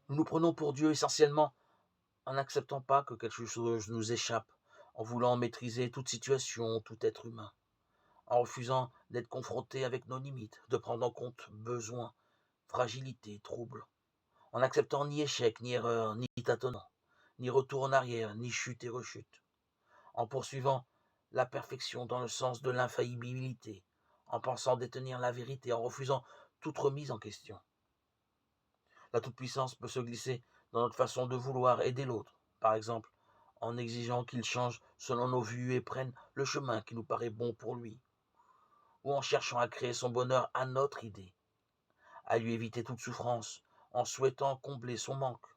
Nous nous prenons pour Dieu essentiellement en n'acceptant pas que quelque chose nous échappe, en voulant maîtriser toute situation, tout être humain, en refusant d'être confronté avec nos limites, de prendre en compte besoins, fragilité, troubles, en n'acceptant ni échec, ni erreur, ni tâtonnement, ni retour en arrière, ni chute et rechute, en poursuivant la perfection dans le sens de l'infaillibilité, en pensant détenir la vérité, en refusant toute remise en question. La toute-puissance peut se glisser dans notre façon de vouloir aider l'autre, par exemple en exigeant qu'il change selon nos vues et prenne le chemin qui nous paraît bon pour lui, ou en cherchant à créer son bonheur à notre idée, à lui éviter toute souffrance, en souhaitant combler son manque.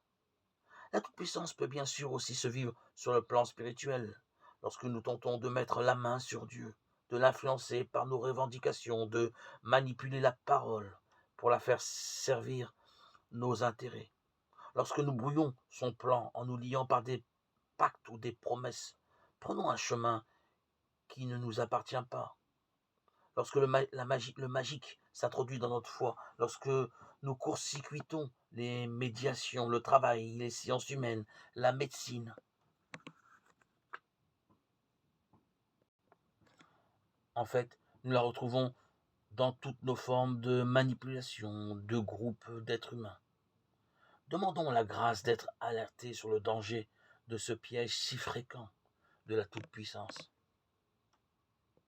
La toute-puissance peut bien sûr aussi se vivre sur le plan spirituel, lorsque nous tentons de mettre la main sur Dieu, de l'influencer par nos revendications, de manipuler la parole pour la faire servir nos intérêts. Lorsque nous brouillons son plan en nous liant par des pactes ou des promesses, prenons un chemin qui ne nous appartient pas. Lorsque le magique s'introduit dans notre foi, lorsque nous court-circuitons les médiations, le travail, les sciences humaines, la médecine, en fait, nous la retrouvons dans toutes nos formes de manipulation, de groupes d'êtres humains. Demandons la grâce d'être alertés sur le danger de ce piège si fréquent de la toute-puissance.